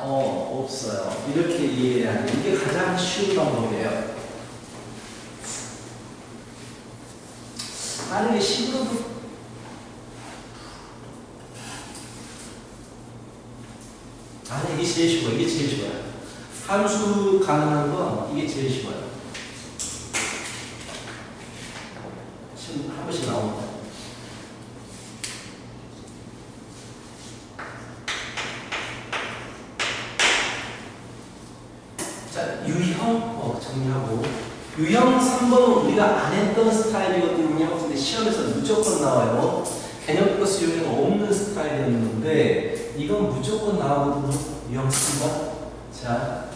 없어요. 이렇게 이해해야 돼. 이게 가장 쉬운 방법이에요. 만약에 식으로도 이게 제일 쉬워요. 이게 제일 쉬워요. 함수 가능한 건 이게 제일 쉬워요. 지금 한 번씩 나옵니다. 자, 유형 정리하고 유형 3번은 우리가 안 했던 스타일이거든요. 근데 시험에서 무조건 나와요. 개념 플러스 유형 없는 스타일이었는데 이건 무조건 나오거든요. 유형 3번. 자,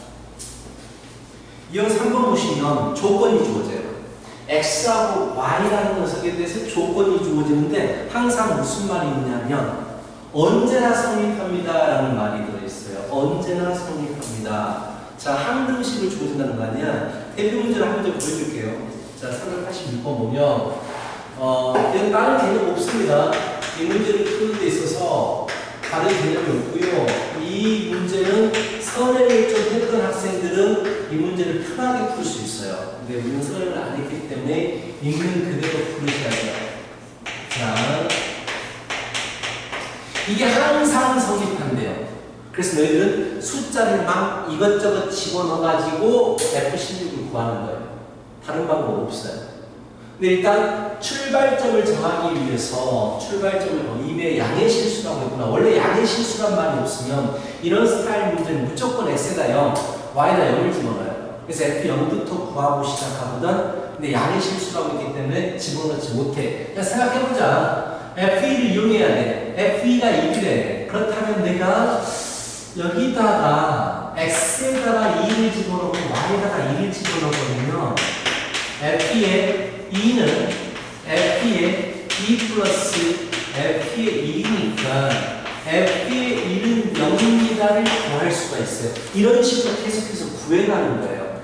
유형 3번 보시면 조건이 주어져요. X하고 Y라는 녀석에 대해서 조건이 주어지는데 항상 무슨 말이 있냐면 언제나 성립합니다 라는 말이 들어있어요. 언제나 성립합니다. 자, 한 등식을 주어진다는 거 아니야. 대표 문제를 한 문제 보여줄게요. 자, 386번 보면 얘는 다른 개념 없습니다. 이 문제를 푸는 데 있어서 다른 개념이 없고요. 이 문제는 선행을 좀 했던 학생들은 이 문제를 편하게 풀 수 있어요. 근데 우리는 선행을 안 했기 때문에 있는 그대로 풀으셔야 돼요. 자, 이게 항상 성립한대요. 그래서 너희들은 숫자를 막 이것저것 집어넣어가지고 F16을 구하는 거예요. 다른 방법 없어요. 근데 일단 출발점을 정하기 위해서 입에 양의 실수라고 했구나. 원래 양의 실수란 말이 없으면 이런 스타일 문제는 무조건 X에다 0, Y에다 0을 집어넣어요. 그래서 F0부터 구하고 시작하거든. 근데 양의 실수라고 했기 때문에 집어넣지 못해. 그냥 생각해보자. F2를 이용해야 돼. F2가 1이래. 그렇다면 내가 여기다가 X에다가 2를 집어넣고 Y에다가 2를 집어넣으면 F의 2는 F의 2 플러스 F의 1이니까 F의 1은 0입니다를 구할 수가 있어요. 이런 식으로 계속해서 구해가는 거예요.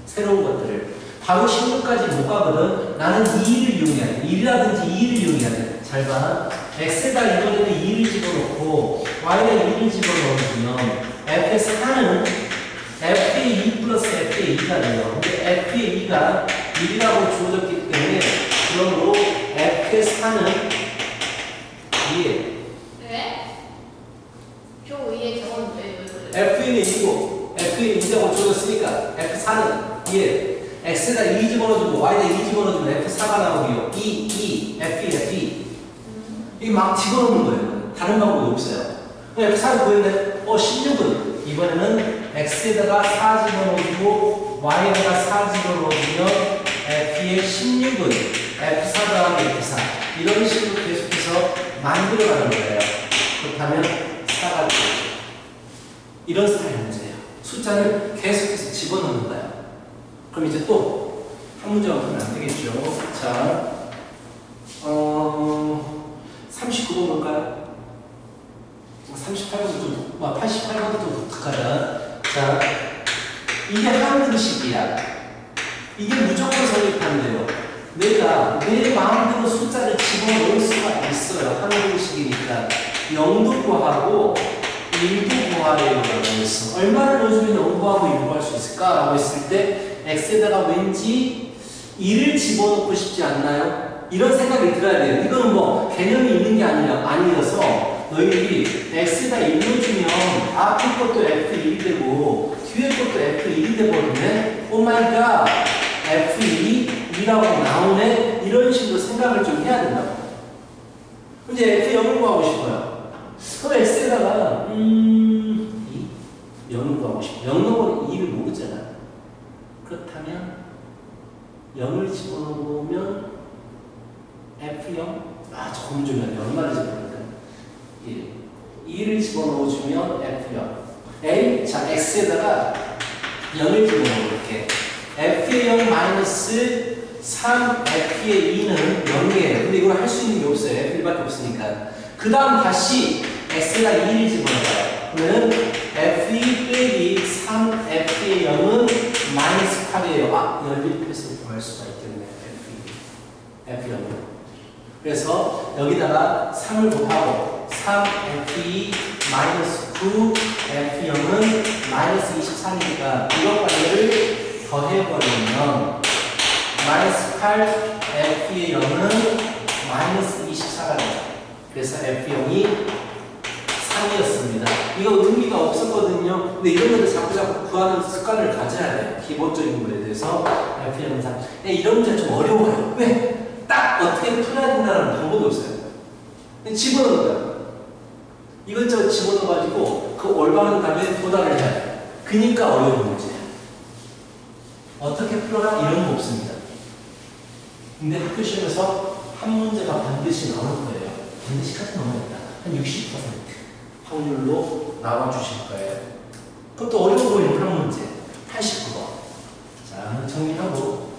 새로운 것들을. 바로 16까지 못 가거든. 나는 2를 이용해야 돼. 1이라든지 2를 이용해야 돼. 잘 봐. X에다 이번에는 2를 집어넣고 Y에다 2를 집어넣으면 F의 4는 F의 2 플러스 F의 2가 돼요. 근데 F의 2가 1이라고 주어졌기 때문에 그러므로 F의 4는 2예요. 네? 저 위에 저건 왜 F는 2고 F는 2라고 주어졌으니까 F4는 2예요. X에다 2 집어넣어주고 Y에다 2 집어넣어주면 F4가 나오고요. F이 이게 막 집어넣는 거예요. 다른 방법이 없어요. F4를 구했는데 16은 이번에는 X에다가 4 집어넣어주고 Y에다가 4 집어넣어주면 F의 16은 F4 더하기 F4 이런 식으로 계속해서 만들어가는 거예요. 그렇다면 4가 되죠. 이런 스타일 문제예요. 숫자를 계속해서 집어넣는 거예요. 그럼 이제 또 한 문제만 풀면 안 되겠죠. 자, 39번 볼까요? 38번도 좀, 88번도 좀 독특하다. 자, 이게 한 등식이야. 이게 무조건 성립한대요. 내가 내 마음대로 숫자를 집어넣을 수가 있어요. 한 등식이니까. 0도 구하고 1도 구하래요. 라고 했어. 얼마를 넣어주면 0 구하고 1 구할 수 있을까? 라고 했을 때 X에다가 왠지 2를 집어넣고 싶지 않나요? 이런 생각이 들어야 돼요. 이거는 뭐 개념이 있는 게 아니어서 너희들이 X에다 1 넣어주면 앞에 것도 F1이 되고 뒤에 것도 F1이 되버리네? 오마이갓 F2이라고 나오네? 이런 식으로 생각을 좀 해야 된다고. 이제 F0을 구하고 싶어요. 그럼 X에다가 0을 구하고 싶어. 0 넣으면 2를 모르잖아. 그렇다면 0을 집어넣으면 F0? 조금 주면 얼마를 집어넣을까? 1. 2를 집어넣어주면 F0. A, 자, X에다가 0을 집어넣을게. F의 0 마이너스 3, F의 2는 0이에요. 근데 이걸 할 수 있는 게 없어요. F1밖에 없으니까. 그 다음 다시 X에다 2를 집어넣어요. 그러면 F2 빼기 3, F의 0은 마이너스 8이에요. 연립해서 구할 수가 있겠네요. F0은. 그래서 여기다가 3을 곱하고 3F2 마이너스 9 F0은 마이너스 24니까 이것과 얘를 더해버리면 마이너스 8 F의 0은 마이너스 24가 돼요. 그래서 F0이 3이었습니다. 이거 의미가 없었거든요. 근데 이런 것들 자꾸 구하는 습관을 가져야 돼요. 기본적인 거에 대해서 F0은 3. 이런 문제 좀 어려워요. 왜? 딱 어떻게 풀어야 된다는 방법이 없어요. 집어넣는 거야. 이것저것 집어넣어가지고 그 올바른 답에 도달을 해야 돼요. 그니까 어려운 문제예요. 어떻게 풀어라? 이런 거 없습니다. 근데 학교 시험에서 한 문제가 반드시 나올 거예요. 반드시까지 나옵니다. 한 60% 확률로 나와주실 거예요. 그것도 어려워 보이는 그런 문제. 89번. 자, 정리하고.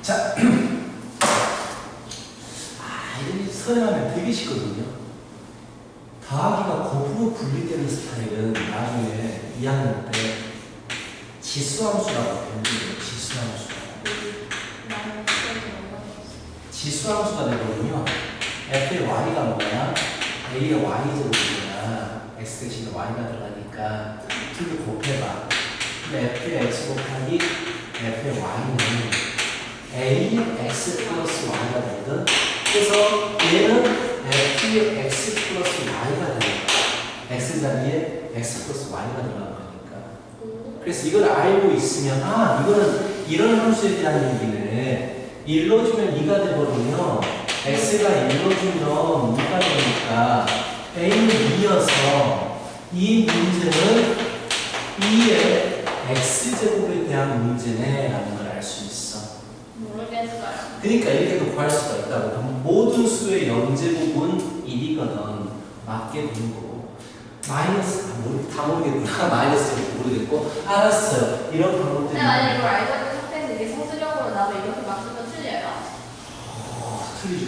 자, 이름이 서행하면 되게 쉽거든요. 더하기가 곱으로 분리되는 스타일은 나중에 2학년 때 지수함수라고 배우거든요. 지수함수가 되거든요. f의 y가 뭐야? a의 y제곱이나 x 대신에 y가 들어가니까 둘을 곱해봐. 근데 f의 x 곱하기 f의 y는 a x 플러스 y가 되거든. 그래서 얘는 f의 x 플러스 y가 되는 거야. x 자리에 x 플러스 y가 들어간 거니까. 그래서 이걸 알고 있으면 이거는 이런 함수에 대한 얘기네. 1로 주면 2가 되거든요. x가 1로 주면 2가 되니까 a는 2여서 이 문제는 2의 x제곱에 대한 문제네 라는 걸 알 수 있어. 모르겠어요. 그러니까 이렇게도 구할 수가 있다고. 모든 수의 0제곱은 1이거든. 맞게 되는 거고. 마이너스, 다 모르겠구나. 마이너스 모르겠고. 알았어요. 이런 방법들이. 근데 만약 이걸 알고 있는 상태에서 이게 성수적으로 나도 이렇게 맞추면 틀려요? 틀리죠.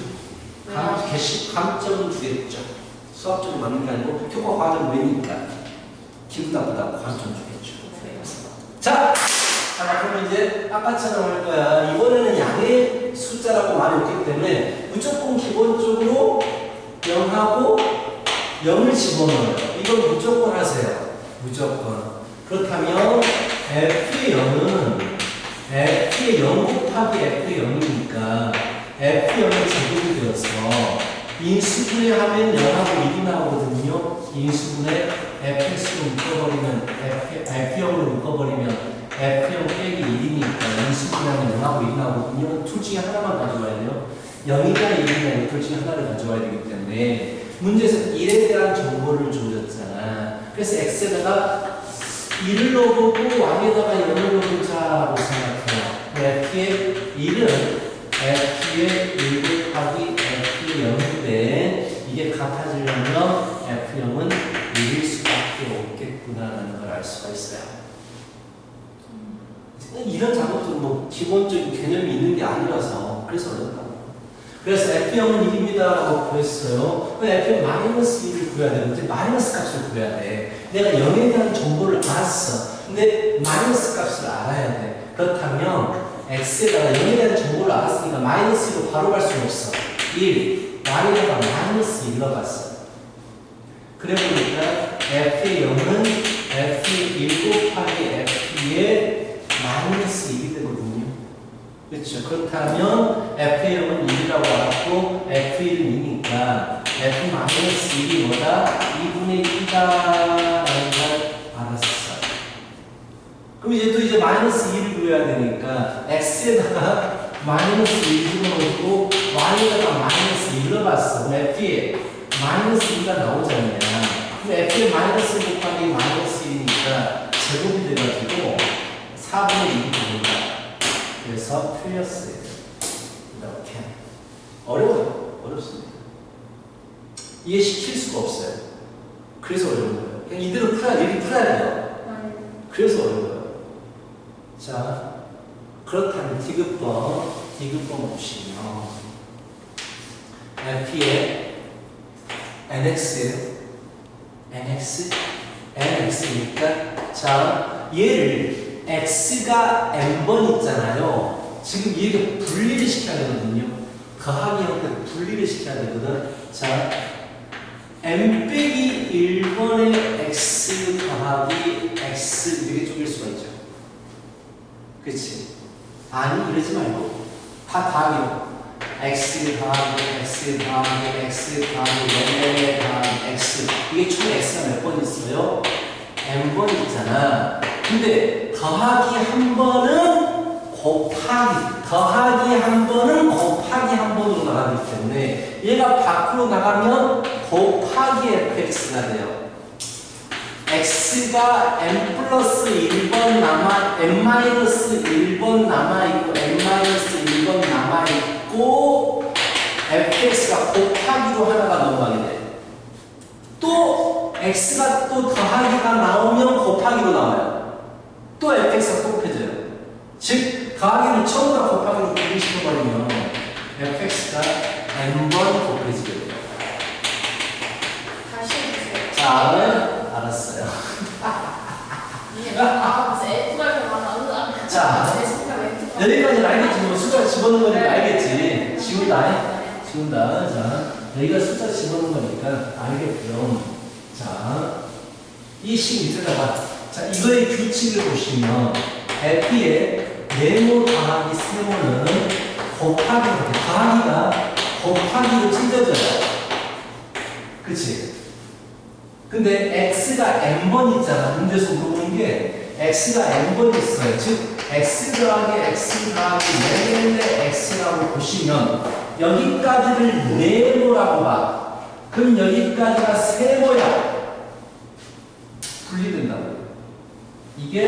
왜요? 감점은 주겠죠. 수학적으로 맞는 게 아니고 효과 과정 외니까 기분 나쁘다고 감점 주겠죠. 자! 그러면 이제 아까처럼 할 거야. 이번에는 양의 숫자라고 말이 없기 때문에 무조건 기본적으로 0하고 0을 집어넣어요. 이건 무조건 하세요. 무조건. 그렇다면 F의 0은 F의 0 곱하기 F의 0이니까 F의 0이 제곱이 되어서 인수분해 하면 0하고 1이 나오거든요. 인수분해 Fx로 묶어버리면 F0으로 묶어버리면 F0 빼기 1이니까 인수분해하면 0하고 1이 나오거든요. 둘 중에 하나만 가져와야 돼요. 0이나 1이나 둘 중에 하나를 가져와야 되기 때문에 문제에서 1에 대한 정보를 줘줬잖아. 그래서 X에다가 1을 넣어보고 Y에다가 0을 넣어보자고 생각해요. F의 1은 F의 1 곱하기 F의 0인데 이게 같아지려면 F0은 1일 수밖에 없겠구나라는 걸 알 수가 있어요. 이런 작업도 뭐 기본적인 개념이 있는 게 아니라서 그래서 어렵다고. 그래서 F0은 1입니다. 구했어요. F0 마이너스 1을 구해야 되는데 마이너스 값을 구해야 돼. 내가 0에 대한 정보를 알았어. 근데 마이너스 값을 알아야 돼. 그렇다면 X에다가 0에 대한 정보를 알았으니까 마이너스 1로 바로 갈 수는 없어. 1, Y에다가 마이너스 1로 갔어. 그래 보니까 F의 0은 F의 1 곱하기 F의 마이너스 1이 되거든요. 그렇죠. 그렇다면 F의 0은 1이라고 알았고 F의 1은 2니까 F 마이너스 1이 뭐다? 2분의 1이다라는 걸 알았어. 그럼 이제 마이너스 2를 구해야 되니까 X에다가 마이너스 1 집어넣고 Y에다가 마이너스 1을 넣어봤어. F에 마이너스 2가 나오잖아요. 그럼 F의 마이너스 1 곱하기 마이너스 1이니까 제곱이 돼가지고 4분의 1이 됩니다. 그래서 틀렸어요. 이렇게. 어려워요. 어렵습니다. 이해시킬 수가 없어요. 그래서 어려운 거예요. 그냥 이대로 이렇게 풀어야 돼요. 그래서 어려워요. 자, 그렇다면 디귿번 보시면 F의 nx니까 자, 얘를 x가 n번 있잖아요. 지금 이렇게 분리를 시켜야 되거든요. 더하기 형태로 분리를 시켜야 되거든. 자, n 빼기 1번의 x 더하기 x 이렇게 쪼갤 수가 있죠. 그치? 아니, 이러지 말고 다 더하기로 x 더하기 x 더하기 x 더하기 0 더하기 x 이게 총 x가 몇 번 있어요? n번 있잖아. 근데 더하기 한 번은 더하기 한 번은 곱하기 한 번으로 나가기 때문에 얘가 밖으로 나가면 곱하기 fx가 돼요. x가 n 플러스 1번 n-1번 남아있고 n-1번 남아있고 fx가 곱하기로 하나가 넘어가게 돼. 또 x가 또 더하기가 나오면 곱하기로 나와요. 또 fx가 또 곱해져요. 즉 더하기를 처음부터 곱하기로 분리시켜버리면 fx가 n번 곱해지게 돼요. 다시 해주세요. 자, 알았어요. 자, 여기까지는 알겠지. 뭐 숫자 집어넣은 거니까 알겠지. 지운다. 자, 여기가 숫자 집어넣은 거니까 알겠고요. 자, 이 식 밑에다가 자, 이거의 규칙을 보시면 F의 네모 더하기 세모는 더하기가 곱하기로 찢어져요. 그치? 근데 x가 n번 있잖아. 문제에서 물어보는 게 x가 n번 있어요. 즉 x 더하기 x 더하기 x라고 보시면 여기까지를 네모라고 봐. 그럼 여기까지가 세모야. 분리된다고요. 이게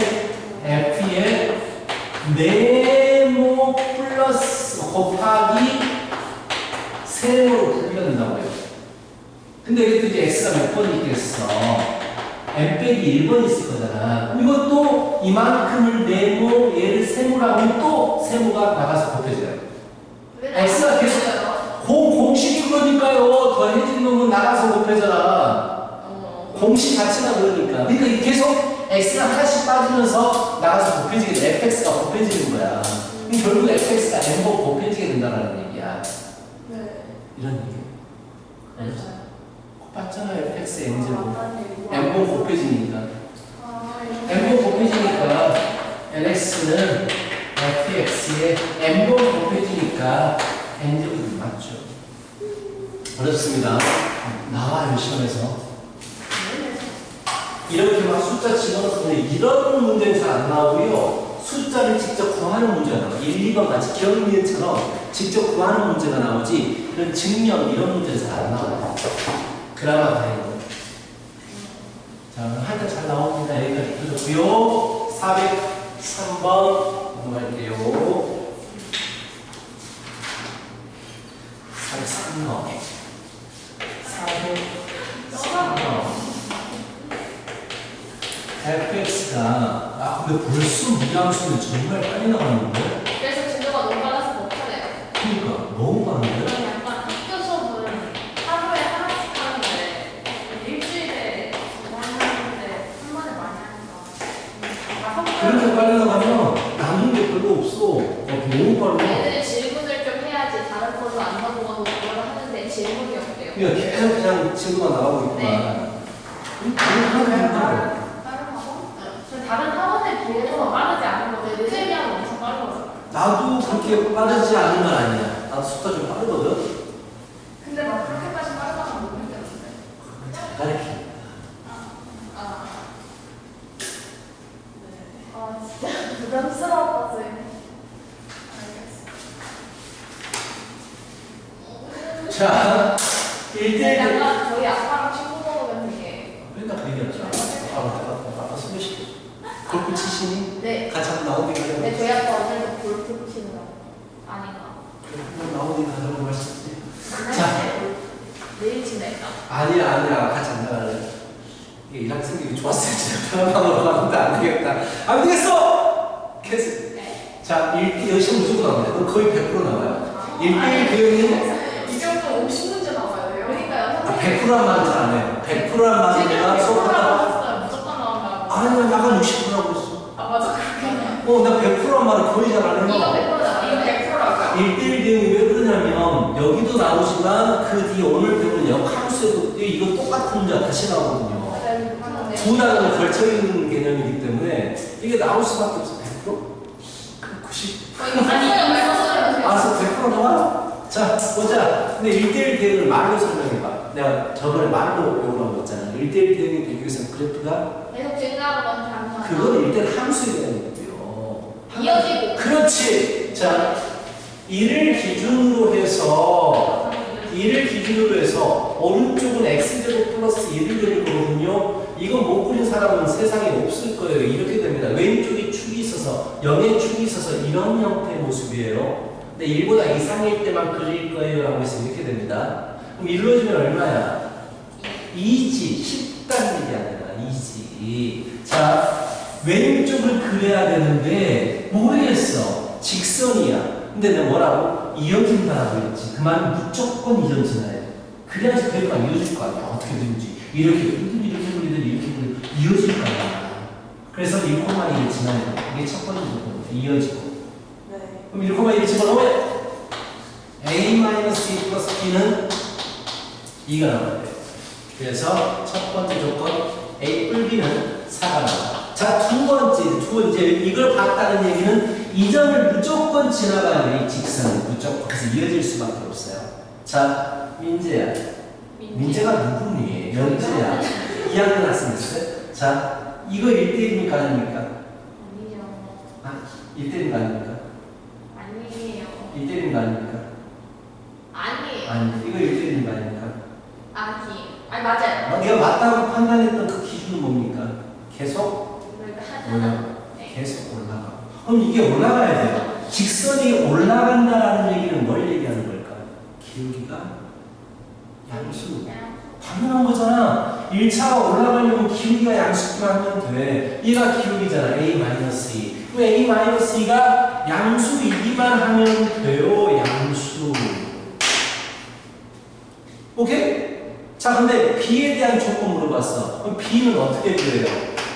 f의 네모 플러스 곱하기 세모로 분리가 된다고요. 근데 이것도 이제 x가 몇 번 있겠어? n 빼기 1번 있을 거잖아. 이것도 이만큼을 네모, 얘를 세모라고 하면 또 세모가 나가서 곱해져요. x가 계속 공식이 그러니까요. 더해진 놈은 나가서 곱해져라. 공식 자체가 그러니까. 그러니까 이게 계속 x가 하나씩 빠지면서 나가서 곱해지게 돼. fx가 곱해지는 거야. 그럼 결국 fx가 n번 곱해지게 된다는 얘기야. 이런 얘기. 맞잖아요. fx n제곱 n번 곱해지니까 n번 곱해지니까 nx는 fx에 n번 곱해지니까 n제곱이 맞죠. 어렵습니다. 나와요 시험에서. 이렇게 막 숫자 집어넣어서 이런 문제는 잘 안 나오고요. 숫자를 직접 구하는 문제가 나와요. 1, 2번 같이 기억리을처럼 직접 구하는 문제가 나오지 이런 증명 이런 문제는 잘 안 나와요. 그나마 다행이고. 자, 할 때 잘 나옵니다. 여기까지 풀어줬고요. 403번 넘어갈게요. 403번. 403번. fx가 근데 벌써 무리함수는 정말 빨리 나가는데? 그래서 진도가 너무 빨라서 못하네요. 그러니까 너무 빠른데? 저는 약간 학교 수업은 하루에 하나씩 하는데 일주일에 두번 하는데 한 번에 많이 하니까 그렇게 빨리 나가면 남는 게 별로 없어. 너무 빨라. 애들이 질문을 좀 해야지 다른 걸로 안 넘어가고 그걸 하는데 질문이 없대요. 그러니까 계속 그냥 친구가 나가고 있구만. 네. 다른 학원에 비해서 빠르지 않은 건데 쌤이랑 엄청 빠르거든요. 나도 그렇게 빠르지 않은 건 아니야. 나도 속도 좀 빠르거든. 근데 막 그렇게까지 빠르다고 못 느꼈는데. 잘 가르쳐. 진짜 부담스러웠다 쌤. 알겠어. 자, 1대1. 약간 저희 아빠랑 친구 먹으면 되게. 맨날 그 얘기하잖아. 아빠 소개시켜. 골프 치시니? 네. 같이 한번 나오니까 하려고. 네, 저희 아빠 오늘도 골프 치는 거 아닌가? 그래, 한번 나오니까 하려고 말씀드려. 자, 내일 치네. 아니야. 같이 안 나갈래. 이게 1학기 성적이 좋았어요. 진짜 편한 방으로 갔는데 안 되겠다. 안 되겠어! 캐스. 자, 1대 여시험 무조건 나옵니다. 그럼 거의 100% 나와요. 1대1 교육은 이 정도 50문제 나와요. 그러니까요. 100%한 말은 잘 안 해요. 100%한 말은 수업하다가 무조건 나온다고. 아니면 나가 60%라고 했어. 아 맞아 그렇게. 나 100%한 말은 거의 잘 안 해요. 이거 100%다. 이거 100%라고요. 1대1 대응이 왜 그러냐면 여기도 나오지만 그 뒤에 오늘 배우는 역함수에도 이거 똑같은 문제가 다시 나오거든요. 두 단어는 걸쳐있는 개념이기 때문에 이게 나올 수밖에 없어. 100%? 90? 알았어, 100% 나와? 자, 보자. 근데 1대1 대응을 말로 설명해봐. 내가 저번에 말로 배우라고 했잖아. 1대1 대응이 되기 위해서 그래프가 계속 증가하는 건 장난. 그건 1대1 함수에 대한 얘기고요. 이어지고. 그렇지. 자, 이를 기준으로 해서 오른쪽은 x제곱 플러스 1을 그릴 거거든요. 이건 못 그린 사람은 세상에 없을 거예요. 이렇게 됩니다. 왼쪽에 축이 있어서 0의 축이 있어서 이런 형태의 모습이에요. 근데 1보다 이상일 때만 그릴 거예요 라고 해서 이렇게 됩니다. 그럼 1로 해주면 얼마야? 2지. 쉽다는 얘기 아니라 2지. 자, 왼쪽을 그려야 되는데 모르겠어. 직선이야. 근데 내가 뭐라고? 이어진다라고 했지. 그 말은 무조건 이어지나야 돼. 그래야지 그래프가 이어질 거 아니야. 어떻게든지. 이렇게 그리든 이어질 거 아니야. 그래서 1,1을 지나야 돼. 이게 첫 번째 조건이야. 이어지고. 네. 그럼 1,1을 집어넣으면 a-e 플러스 b는 2가 나와야 돼. 그래서 첫 번째 조건 a 뿔 b는 4가 나와. 자, 두 번째 이걸 봤다는 얘기는 이 점을 무조건 지나가야 돼. 이 직선은 무조건. 그래서 이어질 수밖에 없어요. 자, 민재야. 민재가 누구니? 연재야. 2학년 학생이었어요? 자, 이거 1대1입니까? 아닙니까? 아니죠. 아, 1대1인가 아닙니까? 아니에요. 1대1인가 아닙니까? 아니에요. 아니, 이거 1대1인가 아닙니까? 아니에요. 아니 맞아요. 내가 맞다고 판단했던 그 기준은 뭡니까? 계속 하잖아. 계속 올라가. 그럼 이게 올라가야 돼요. 직선이 올라간다라는 얘기는 뭘 얘기하는 걸까? 기울기가 양수. 당연한 거잖아. 1차가 올라가려면 기울기가 양수기만 하면 돼. 얘가 기울기잖아. A-E. 그 A-E가 양수이기만 하면 돼요. 양수. 오케이? 자, 근데 B에 대한 조건 물어봤어. 그럼 B는 어떻게 그려요?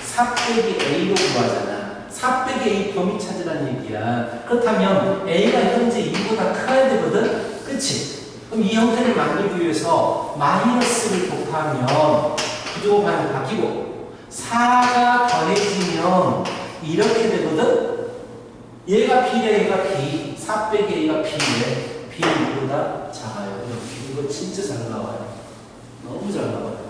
4 빼기 A로 구하잖아. 4 빼기 A 범위 찾으라는 얘기야. 그렇다면 A가 현재 2보다 커야 되거든? 그치? 그럼 이 형태를 만들기 위해서 마이너스를 곱하면 부등호 반응 바뀌고 4가 더해지면 이렇게 되거든? 얘가 B래, 얘가 B. 4 빼기 A가 B래. B는 이보다 작아요. 이거 진짜 잘 나와요. 너무 잘 나와요.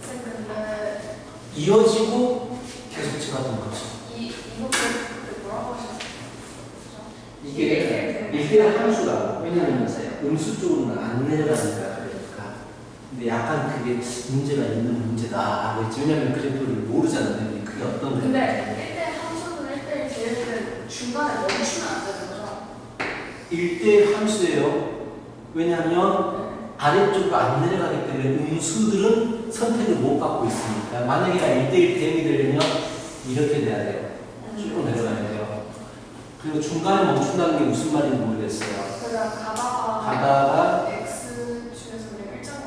근데 이어지고 계속 지나던 거죠. 이것도 뭐라고 하셨어요? 이게 1대1 함수라. 왜냐면 음수 쪽으로는 안 내려가니까 그러니까. 근데 약간 그게 문제가 있는 문제다라고 했지. 왜냐면 그래프를 모르잖아요. 그게 어떤 근데 1대1 함수는 1대1 제일 중간에 멈추면 안 되는 거죠? 1대1 함수예요. 왜냐하면 아래쪽으로 안 내려가기 때문에 음수들은 선택을 못 받고 있으니까. 만약에 1대1 대응이 되려면 이렇게 돼야 돼요. 쭉 내려가야 돼요. 그리고 중간에 멈춘다는 게 무슨 말인지 모르겠어요. 그냥 가다가 X 중에서 우리가 일정한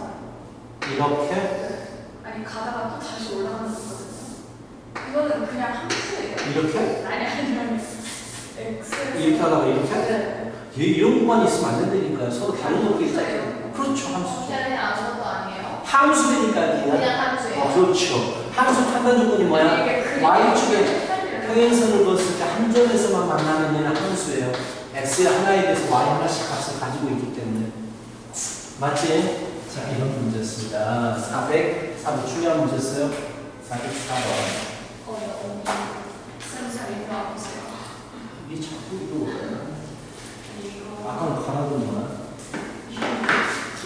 이렇게 아니 가다가 또 다시 올라가는 거거든요. 이거는 그냥 함수예요. 이렇게 아니 X 이렇게 하다가 이렇게 네. 얘 이런 구간이 있으면 안 된다니까요. 서로 다른 것도 있다. 함수예요. 그렇죠, 함수죠. 그냥 아무것도 아니에요. 함수니까 그냥 함수예요. 그렇죠. 함수 판단 조건이 뭐야? y축에 평행선을 그었을 때 한 점에서만 만나는 얘는 함수예요. x의 하나에 대해서 y 하나씩 값을 가지고 있기 때문에. 맞지? 자, 이런 문제였습니다. 400 중요한 문제였어요. 404번. 언니 쌤잘 일어나보세요. 이 자꾸 이거 이거 아까는 가라던구나.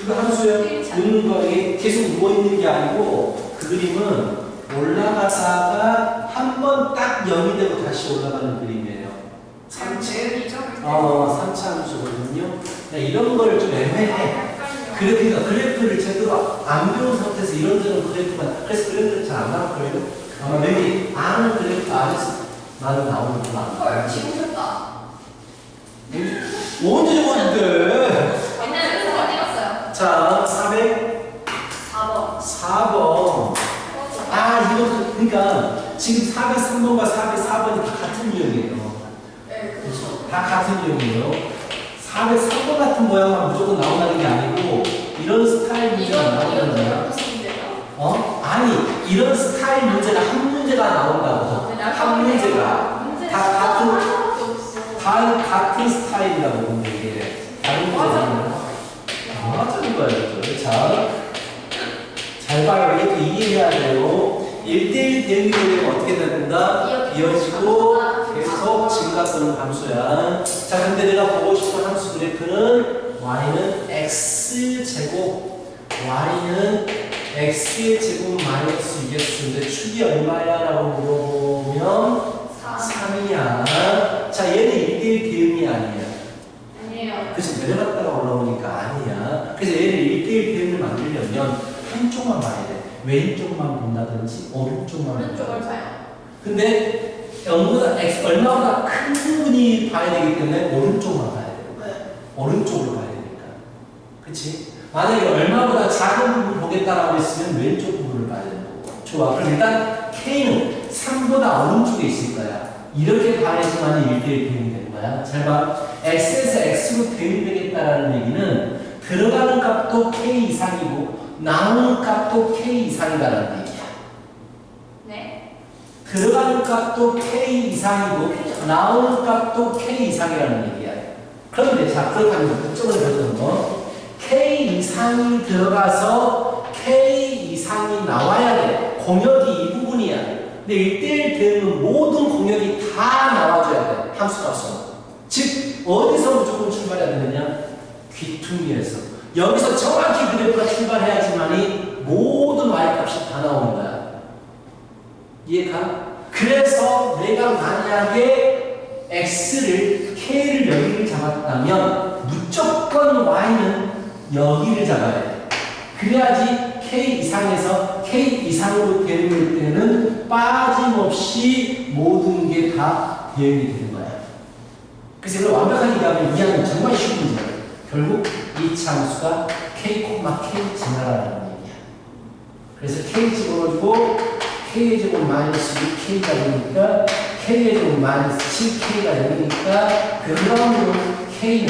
이거 함수예요. 눕는 거 이게 계속 누워있는 게 아니고 그 그림은 올라가다가 한 번 딱 0이 되고 다시 올라가는 그림이에요. 3차 함수거든요. 이런 걸 좀 애매해. 그래프를 제대로 안 배운 상태에서 이런저런 그래프만, 그래서 그래프를 잘 안 나올 거예요. 아마 여기 아는 그래프 안에서 나는 나오는 건 안 헐, 나와요. 지우셨다. 언제 적었는데? 옛날에 그거 찍었어요. 자, 4번. 4번. 아, 이거, 그러니까 지금 403번과 404번이 다 같은 유형이에요. 네, 그렇죠. 다 같은 유형이에요. 403번 같은 모양만 무조건 나온다는 게 아니고, 이런 스타일 문제가 나온다는 거야. 무슨 문제예요? 아니, 이런 스타일 문제가 한 문제가 나온다고. 한 문제가. 다 같은 스타일이라고 보는 게. 다른 문제는. 맞아는 거야, 이거. 자, 잘 봐요. 이것도 이해해야 돼요. 1대1 대응이 되면 어떻게 된다? 이어지고 계속 증가 또는 감소야. 자, 근데 내가 보고 싶은 함수 그래프는 y는 x제곱, y는 x의 제곱 마이너스 2x인데 축이 얼마야? 라고 물어보면 3이야. 자, 얘는 1대1 대응이 아니야. 아니에요. 그래서 내려갔다가 올라오니까 아니야. 그래서 얘를 1대1 대응을 만들려면 한쪽만 봐야 돼. 왼쪽만 본다든지 오른쪽만 오른쪽을 본다든지. 봐요. 근데 얼마보다 큰 부분이 봐야 되기 때문에 오른쪽만 봐야 돼. 네. 오른쪽으로 봐야 되니까. 그치? 만약에 얼마보다 작은 부분 보겠다라고 했으면 왼쪽 부분을 봐야 되는 거고. 좋아. 그럼 일단 K는 3보다 오른쪽에 있을 거야. 이렇게 봐야지만 1대1 대응이 되는 거야. 잘 봐. X에서 X로 대응이 되겠다라는 얘기는 들어가는 값도 K 이상이고 나오는 값도 K 이상이다라는 얘기야. 네. 들어가는 값도 K 이상이고 나오는 값도 K 이상이라는 얘기야. 그런데 자, 그렇다면 목적을 가지는 거 K 이상이 들어가서 K 이상이 나와야 돼. 공역이 이 부분이야. 근데 1대1 대응은 모든 공역이 다 나와줘야 돼. 함수값은. 즉 어디서 무조건 출발해야 되느냐? 귀퉁이에서. 여기서 정확히 그래프가 출발해야지만이 모든 y값이 다 나오는 거야. 이해가? 그래서 내가 만약에 x를 k를 여기를 잡았다면 무조건 y는 여기를 잡아야 돼. 그래야지 k 이상에서 k 이상으로 대응할 때는 빠짐없이 모든 게 다 대응이 되는 거야. 그래서 이걸 완벽하게 이해하면 이해하면 정말 쉬운 문제야. 결국 이 함수가 k, k 지나라는 얘기야. 그래서 k 집어넣어주고 k의 제곱 마이너스 6k가 되니까 k의 제곱 마이너스 7k가 되니까 그러므로 k는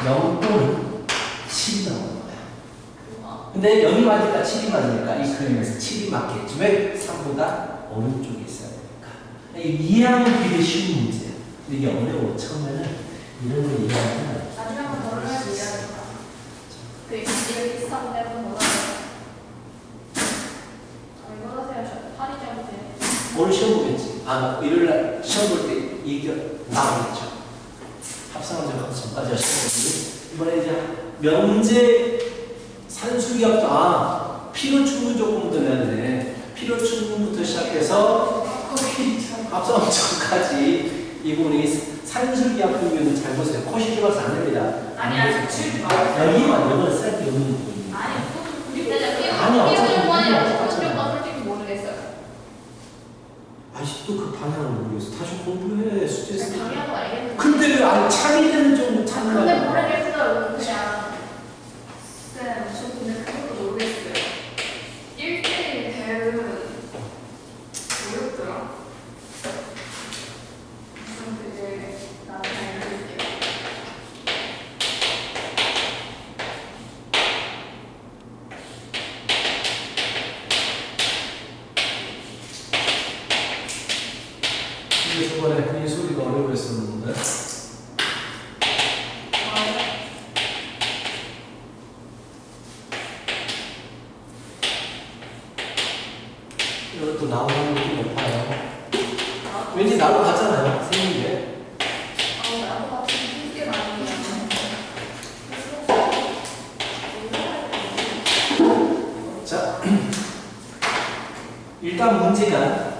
0 또는 7이 나오는 거야. 근데 0이 맞을까 7이 맞을까? 이 그림에서 7이 맞겠지. 왜? 3보다 오른쪽에 있어야 되니까. 이해하면 되게 쉬운 문제야. 근데 이게 어려워. 처음에는 이런 걸 이해하면 나중에 한번 더 해야지 이해하니까. 그 이게 비슷한 때문에 뭐 하세요? 이거 하세요. 저 파리 때문에. 오늘 시험 보겠지. 아, 일요일날 시험 볼 때 이게 나오겠죠. 합성원적 합성까지 하시는 이번에 이제 명제 산수기압도 필요 충분 조건부터 내야 되네. 필요 충분부터 시작해서 합성원적까지 이 부분이 산술기압 분류는 잘 보세요. 코시 들어가서 안 됩니다. 아니, 지우지 마세요. 여기만 이걸 셀 여기. 아니, 피부요건이라고 피부요건 솔직히 모르겠어요. 아직도 그 방향을 모르겠어. 다시 공부해. 숙제 쓰. 방향은 알겠는데. 근데 왜 안 차이 되는 정도 찾는 거야? 근데 모르겠어요. 그냥. 네, 저 근데 그것도 모르겠어요. 1대1 대응 뭐였더라? 무슨 되게 나한테 알려줄게요. 근데 저번에 이 소리가 어려워했었는데. 이것도 나오는 것도 높아요. 왠지 나로 같잖아요. 생긴 게. 나도 같이 힘게 많이 자, 일단 문제가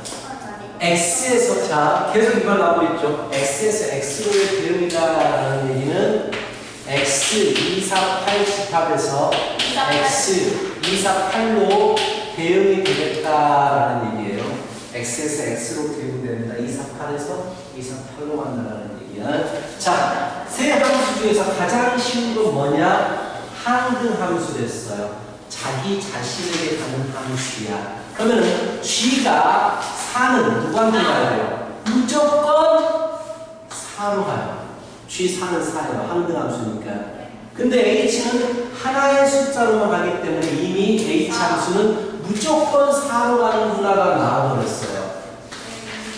x에서 자 계속 이걸 나오고 있죠. x에서 x로의 대응이다라는 얘기는 x 248 집합에서 248. x 248로 대응이 되겠다라는 얘기예요. x에서 x로 대응됩니다. 248에서 248로 간다라는 얘기야. 자, 세 함수 중에서 가장 쉬운 건 뭐냐? 항등함수 됐어요. 자기 자신에게 가는 함수야. 그러면은 g가 4는 누구한테 가야 돼요? 무조건 4로 가요. g 4는 4예요. 항등함수니까. 근데 h는 하나의 숫자로만 가기 때문에 이미 h 함수는 무조건 4로 가는 문화가 나와버렸어요.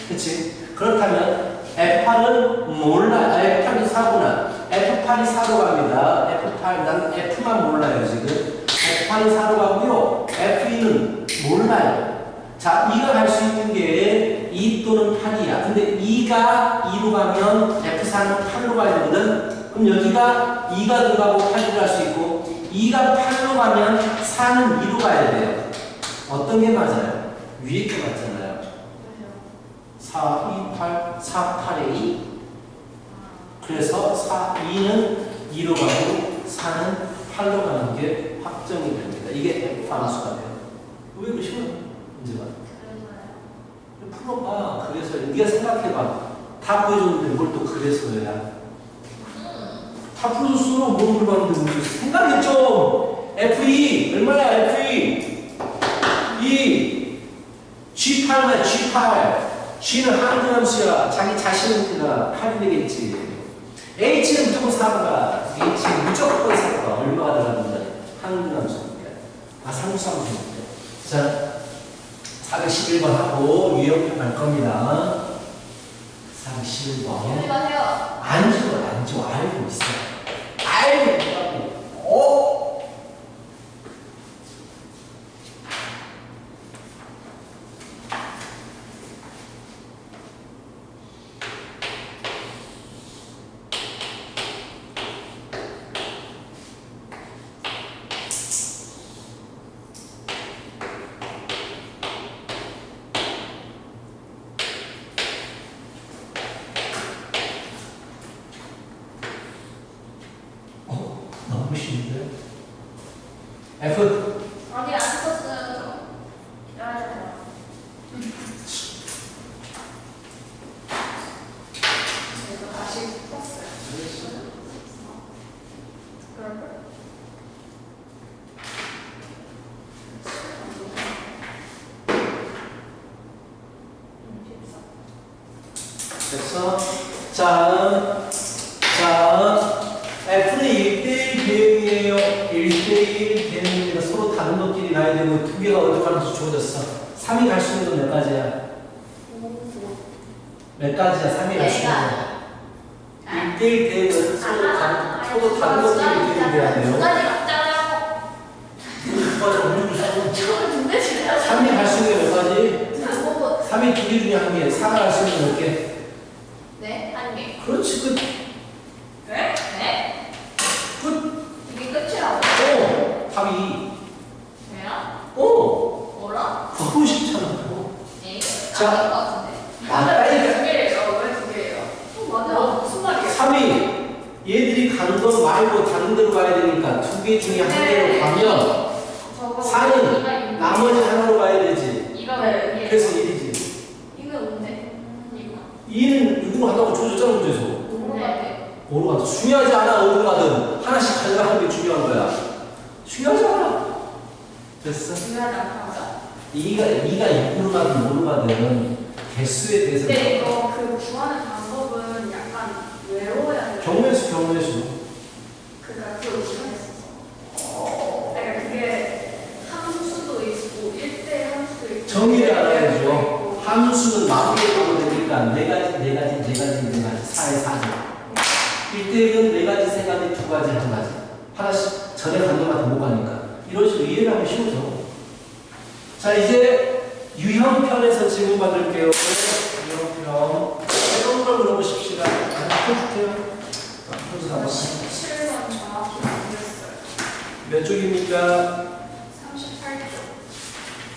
그치? 그렇다면 F8은 몰라. F8이 4구나. F8이 4로 갑니다. F8, 난 F만 몰라요, 지금. F8이 4로 가고요. F2는 몰라요. 자, 2가 갈 수 있는 게 2 또는 8이야. 근데 2가 2로 가면 F4는 8로 가야 되거든? 그럼 여기가 2가 들어가고 8이 갈 수 있고, 2가 8로 가면 4는 2로 가야 돼요. 어떤 게 맞아요? 위에 게 맞잖아요. 4, 2, 8, 4, 8에 2. 그래서 2는 2로 가고 4는 8로 가는 게 확정이 됩니다. 이게 F 함수가 돼요. 왜 그러시면 문제가? 풀어봐. 그래서 네가 생각해봐. 다 보여줬는데 뭘 또 그래서야. 다 풀어줬어. 뭘 물어봤는데 뭘 생각해 좀. F2 얼마야? F2 2 G8만 G8. G는 항등함수야. 자기 자신한테가 8이 되겠지. H는 무조건 4가. H는 무조건 4가. 얼마가 들어간다? 항등함수니까. 아, 상수함수니까. 자, 411번 하고 유형표 갈 겁니다. 411번. 우리가 해요. 안 좋아, 안 좋아. 알고 있어. 알고 있다고. 어? 너무 쉬운데? F. 아니, 안 썼어요. 저. 기다려요. 그래서 다시 썼어요. 그럴걸? 됐어? 자, F는 1대1 대응이에요. 1대1 대응이니까 서로 다른 것끼리 가야 되고 두 개가 어디 가면서 주어졌어. 3이 갈 수 있는 건 몇 가지야? 몇 가지야? 3이 갈 수 있는 건. 1대1 대응은 서로 다른 것끼리 대응돼야 돼요. 두 가지 맞잖아요. 맞아, 우리 저는 두 개씩이요. 3이 갈 수 있는 게 몇 가지? 3이 두 개 중에 한 개, 4가 갈 수 있는 몇 개? 네, 한 개. 그렇지, 끝. 네? 네? 끝. 이게 끝이라고? 답이. 왜요? 뭐라? 뭐라? 너무 쉽잖아. 네. 자. 아닌 것 같은데. 빨리. 두 개예요. 왜 두 개예요? 맞아. 무슨 말이에요? 3이 얘들이 가는 건 말고 다른 데로 가야 되니까 두 개 중에 한 개로 가면 4는 나머지 하나로 가야 되지. 이거 왜? 그래서 1이지. 이거 뭔데? 이거. 2는 6으로 한다고 줘줬잖아, 문제에서. 네. 5로 가도 중요하지 않아, 어디로 가든. 하나씩 가져가는 게 중요한 거야. 중요하지 않아. 됐어? 중요하지 않다고요? 2가 6으로 가든 5로 가든 개수에 대해서. 근데 이거 그 구하는 방법은 약간 외워야 돼. 경우의 수. 그러니까 그걸 시간했었어. 그러니까 그게 함수도 있고 1대 함수도 있고. 정의를 알아야죠. 함수는 마구로 되니까 네 가지, 4에 4죠. 1대1은 4가지, 3가지, 2가지, 1가지. 하나씩 전에 간 놈한테 못 가니까. 이런 식으로 이해를 하면 쉬워져. 자, 이제 유형편에서 질문 받을게요. 유형편. 새로운 걸 물어보십시다. 해줄게요. 푸드 잡아. 17번 정확히 모르겠어요. 몇 쪽입니까? 38쪽.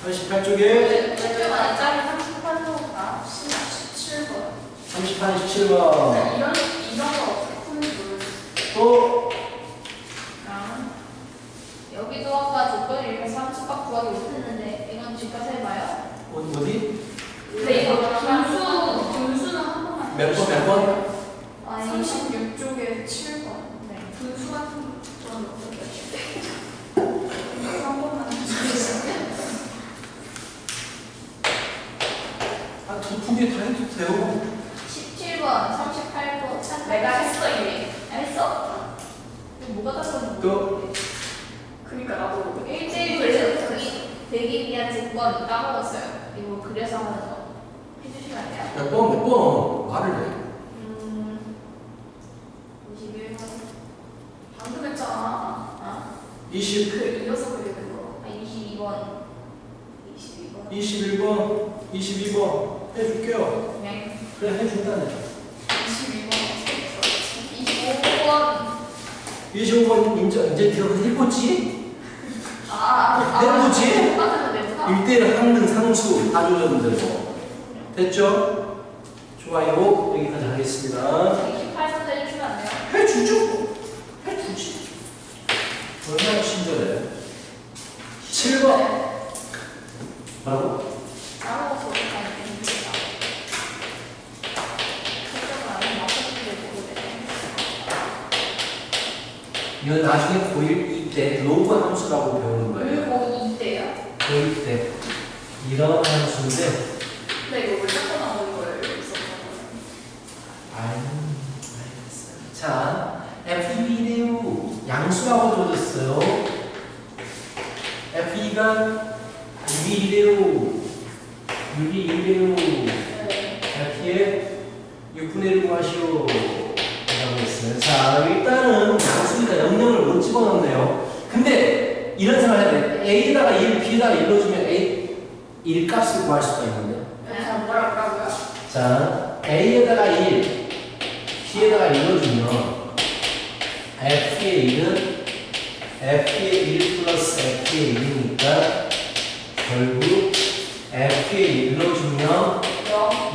38쪽에 왼쪽 안짝이 38도가 17번. 38, 17번. 이런 거 어떻게 푸는지 모르겠어요. 또 몇 번, 몇 번? 아니 36쪽에 7번. 네. 분수한 건 어떨까요? 한 번만 해주세요. 아, 두 개 다 해도 돼요. 17번, 38번, 내가 했어 이미. 했어? 이거 뭐가 다른지 또? 모르겠네. 그니까 나도 1대1 그래서 되기 위한 조건 까먹었어요. 이거 그래서 하는 거 해주시면 안 돼요? 몇 번, 몇 번? 말을 해. 21번. 방금 했잖아. 아, 20, 그 이어서 그리는 거. 22번. 22번. 21번, 22번 해줄게요. 네. 그래, 해준다네. 22번. 25번. 25번 이제 들어가 해보지? 해보지? 똑같은 데서 1대1 항등 상수 다 조져도 되고. 됐죠? 좋아요. 여기까지 하겠습니다. 28번 해주시면 안 돼요? 해주죠. 해주지. 얼마나 친절해. 7번. 뭐라고? 까먹어서 어떡하니? 설정을 안 하면 맞춰주는데 모르겠네. 이건 나중에 고1 2때 로그 함수라고 배우는 거예요. 그리고 이때요. 고1 때. 이런 함수인데, 근데 이거 왜 자꾸 나오는 거예요? 여기서. 아유, 알겠어요. 자, F2래요. 양수라고 줘줬어요. F2가 6이래요. 6이 1이래요. 네. F에 6분의 1 구하시오. 라고 했어요. 자, 일단은 양수니까 0,0을 못 집어넣네요. 근데 이런 생각을 해야 돼. A에다가 1, B에다가 1 넣어주면 A 1 값을 구할 수가 있는데. 자, 뭐라고요? 자, A에다가 1, B에다가 1 넣어주면 F의 1은 F의 1 플러스 F의 1이니까 결국 F의 1 넣어주면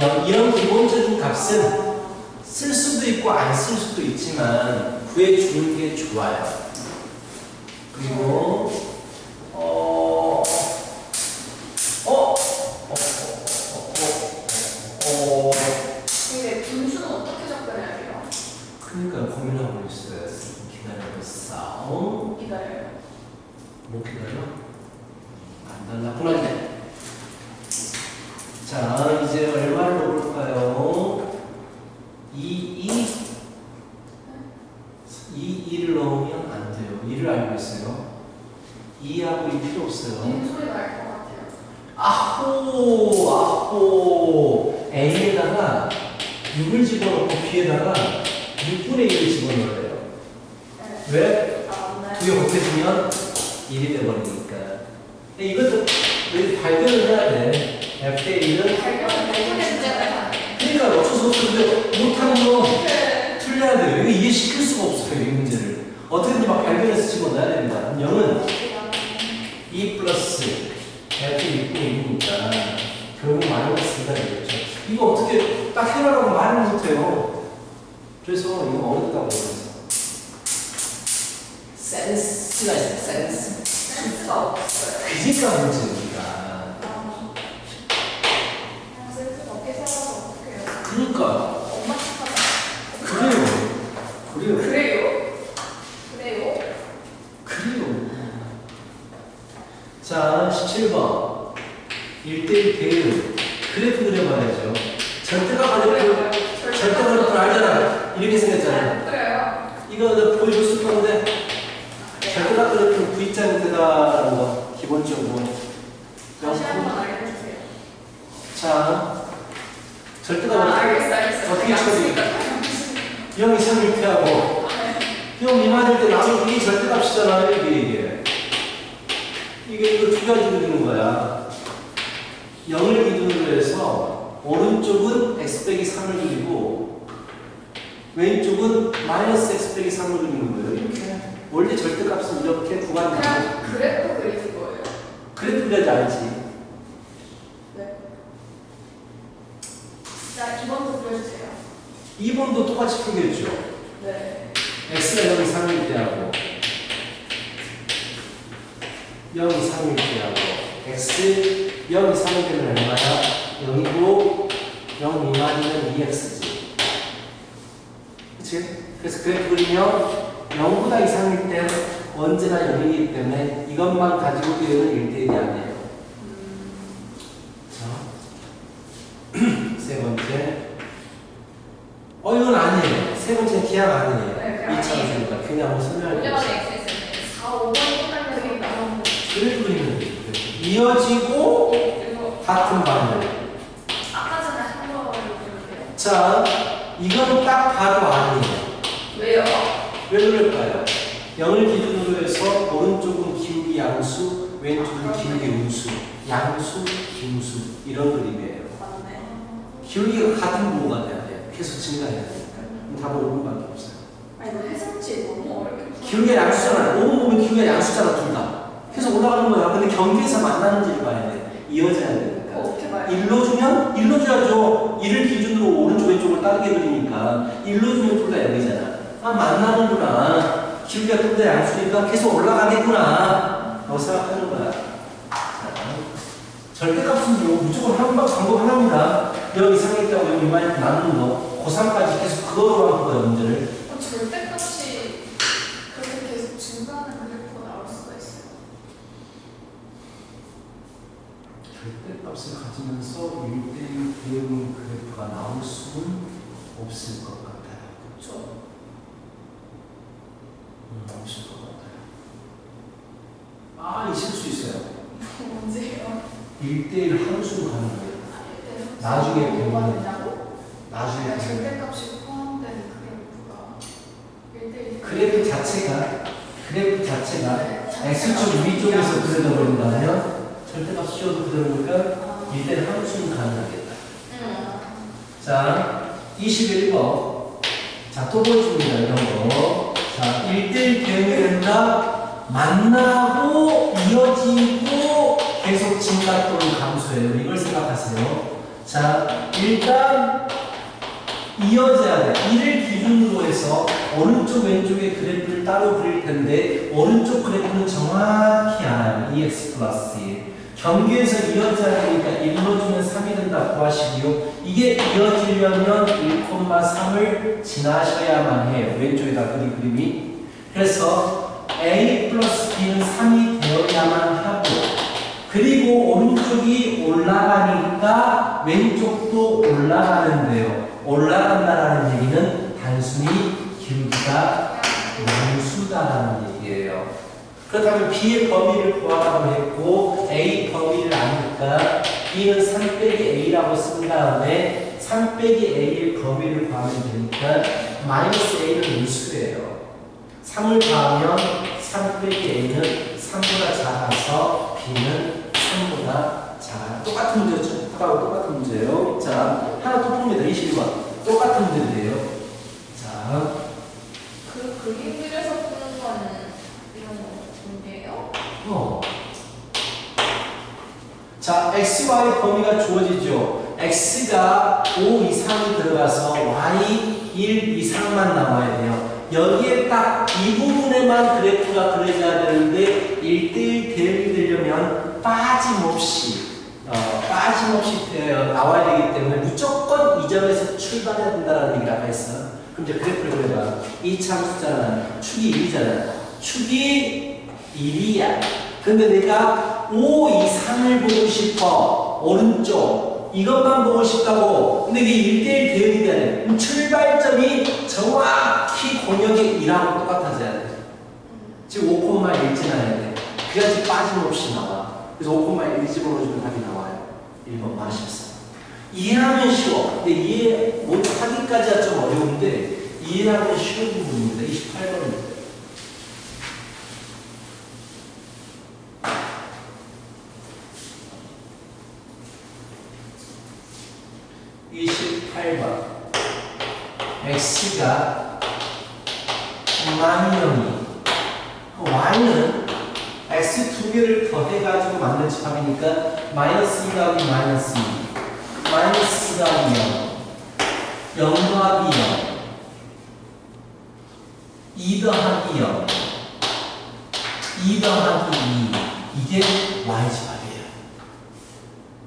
0. 이런 기본적인 값은 쓸 수도 있고 안 쓸 수도 있지만 구해주는 게 좋아요. 그리고 근데 분수는 어떻게 접근해야 돼요? 그러니까 고민하고 있어요. 기다려보싸. 기다려요. 못 기다려? 안 달라구나. 자, 이제 얼마를 넣을까요? 2를 넣으면 안 돼요. 2를 알고 있어요. 2하고 2 필요 없어요. 분소리 날 것 같아요. 아호. A에다가 6을 집어넣고 B에다가 6분의 1을 집어넣어요. 네. 왜? 아, 맞나요? 두개 곱해주면 1이 돼버리니까. 이것도 우리 발견을 해야 돼. F의 1은 발견은 발견했잖아요. 그러니까 어쩔 수 없어. 근데 못하는 거 네. 틀려야 돼요. 이거 이해시킬 수가 없어요. 이 문제를. 어떻게든지 막 발견해서 집어넣어야 됩니다. 0은 2 플러스 F 6분의 1이니까 결국 마이너스가 되겠죠. 이거 어떻게 딱 해라라고 말을 못해요. 그래서 이거 어렵다고 그래서 센스가 있어요. 센스. 센스가 없어요. 그러니까 문제입니다. 센스가 없게 살아서 어떡해요? 그러니까 엄마 착하다. 그래요. 그래요. 그래요? 그래요? 그래요. 자, 17번. 1대1 대응. 그래프 그려봐야죠. 절대가 그래프, 절대 그래프를 알잖아. 이렇게 생겼잖아. 그래요. 이거 내가 보여줬을 건데, 절대가 그래프는 V자 형태다라는 거, 기본적으로. 다시 한번 알려주세요. 자, 절대가 알겠어요. 어떻게 약속이니까. 0 이상 일패하고, 0 미만일 때 나머지 이게 절대값이잖아요, 이게. 이거 두 가지 그리는 거야. 0을 기준으로 해서 오른쪽은 x 빼기 3을 그리고 왼쪽은 마이너스 x 빼기 3을 그리는 거예요. 이렇게. 원래 절대값은 이렇게 구간이 그냥 그래프 그리는 거예요. 그래프 그려야지 알지. 네. 자, 2번도 보여주세요. 2번도 똑같이 풀겠죠. 네. x가 0 이상일 때하고 0 이상일 때하고 x 0 이상일 때는 얼마야? 0이고 0 미만이면 2x지. 그치? 그래서 그래프 그리면 0보다 이상일 때 언제나 0이기 때문에 이것만 가지고 그리는 1대1이 아니에요. 자, 세 번째. 이건 아니에요. 세 번째 기하가 아니에요. 네, 그냥 2차원이니까 그냥 뭐 설명할 게 없어요. 올려가는 X했을 4, 5번 끝날 때 나오는 그래프 그리면 돼요. 이어지고 그리고 같은 방향. 아까 전에 한 거를 볼게요. 자, 이건 딱 봐도 아니에요. 왜요? 왜 그럴까요? 0을 기준으로 해서 오른쪽은 기울기 양수, 왼쪽은 기울기 음수, 양수, 김수 이런 그림이에요. 맞네. 기울기가 같은 부호가 돼야 돼요. 계속 증가해야 되니까. 그럼 답은 5분밖에 없어요. 아니, 이거 해석지 너무 어렵게 풀어. 기울기가 양수잖아. 5분 보면 기울기가 양수잖아, 둘 다. 계속 올라가는 거야. 근데 경계에서 만나는지를 봐야 돼. 이어져야 되니까. 어떻게 봐요? 1로 주면 1로 줘야죠. 1을 기준으로 오른쪽 왼쪽을 다르게 그리니까 1로 주면 둘 다 0이잖아. 아, 만나는구나. 기울기가 둘 다 양수니까 계속 올라가겠구나 라고 생각하는 거야. 자, 절대값은 무조건 방법 하나입니다. 0 이상이 있다고 0 미만이 나누는 거 고3까지 계속 그거로 하는 거예요. 문제를. 절대값이 그렇게 계속 증가하는 그래프가 나올 수가 있어요. 절대값을 가지면서 1대1 대응 그래프가 나올 수는 없을 것 같아요. 그렇죠. 없을 것 같아요. 있을 수 있어요. 언제요? 1대1 함수로 가는 거예요. 나중에 뭐가 배우는 되냐고? 나중에 배우는 절대값이 포함된 그래프가 1대1 그래프 자체가 x축 위쪽에서 그려버린다면 절대값 씌워도 그려보니까 1대1 함수는 가능하겠다. 자, 21번. 자, 또 보여줍니다. 이런 거. 자, 1대1 대응이 된다. 만나고 이어지고 계속 증가 또는 감소해요. 이걸 생각하세요. 자, 일단 이어져야 돼. 이를 기준으로 해서 오른쪽 왼쪽의 그래프를 따로 그릴 텐데 오른쪽 그래프는 정확히 알아요. 2x 플러스 1. 경계에서 이어져야 되니까 1로 주면 3이 된다 구하시고요. 이게 이어지려면 1,3을 지나셔야만 해요. 왼쪽에다 그린 그림이. 그래서 a 플러스 b는 3이 되어야만 하고 그리고 오른쪽이 올라가니까 왼쪽도 올라가는데요. 올라간다라는 얘기는 단순히 기울기가 양수다라는 얘기예요. 그렇다면 b의 범위를 구하라고 했고 a 범위를 아니까 b는 3 빼기 a라고 쓴 다음에 3 빼기 a의 범위를 구하면 되니까 마이너스 a는 음수예요. 3을 더하면 3 빼기 a는 3보다 작아서 b는 3보다 작아요. 똑같은 문제죠. 아까하고 똑같은 문제예요. 자, 하나 또 풉니다. 21번. 똑같은 문제인데요. 자, 그 그림 그려서 푸는 거는 이런 거 문제예요? 자, x, y 범위가 주어지죠. x가 5 이상이 들어가서 y 1 이상만 나와야 돼요. 여기에 딱 이 부분에만 그래프가 그려져야 되는데 1대1 대응이 되려면 빠짐없이 나와야 되기 때문에 무조건 이 점에서 출발해야 된다는 얘기를 아까 했어요. 그럼 이제 그래프를 그려봐. 이 참수잖아. 축이 1이잖아. 축이 1이야. 근데 내가 5 이상을 보고 싶어. 오른쪽. 이것만 보고 싶다고. 근데 이게 1대1 대응이 돼야 돼. 그럼 출발점이 정확히 공역의 1하고 똑같아져야 돼. 지금 5,1 지나야 돼. 그래야지 빠짐없이 나와. 그래서 5,1 집어넣어주면 답이 나와요. 1번 마셨어. 이해하면 쉬워. 근데 이해 못하기까지가 좀 어려운데 이해하면 쉬운 부분입니다. 28번입니다. 28번. x가 마이너니 y는 x 두 개를 더해가지고 만든 집합이니까 마이너스 2 더하기 마이너스 2 마이너스 2 더하기 0 0 더하기 0 2 더하기 0 2 더하기 2 이게 y 집합이에요.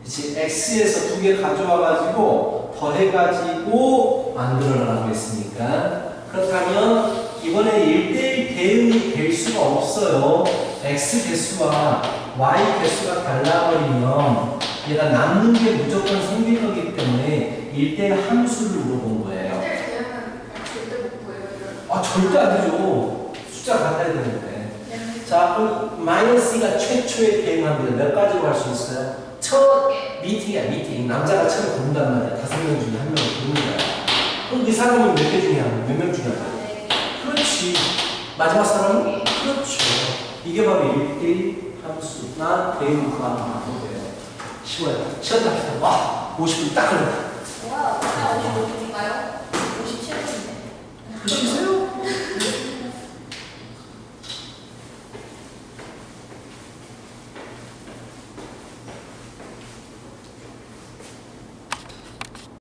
그치? x에서 두 개 가져와가지고 더해가지고 만들어라고 했으니까 그렇다면 이번에 1대1 대응이 될 수가 없어요. x 개수와 y 개수가 달라버리면 얘가 남는 게 무조건 생길 거기 때문에 1대1 함수를 물어본 거예요. 근데 대응은 절대 못 보여요. 아, 절대 안 되죠. 숫자 같아야 되는데. 자, 그럼 마이너스가 최초의 대응합니다. 몇 가지로 할 수 있어요? 첫 미팅이야, 미팅. 남자가 처음 부른단 말이야. 5명 중에 1명을 부르는 거야. 그럼 그 사람은 몇 개 중에 하나? 몇 명 중에 하나? 그렇지. 마지막 사람은? 그렇죠. 이게 바로 1대1 함수나 대응 구하는 거예요. 쉬워요. 시험 답시다. 와, 50분 딱 걸렸다. 와, 55분인가요? 57분인데. 그러세요?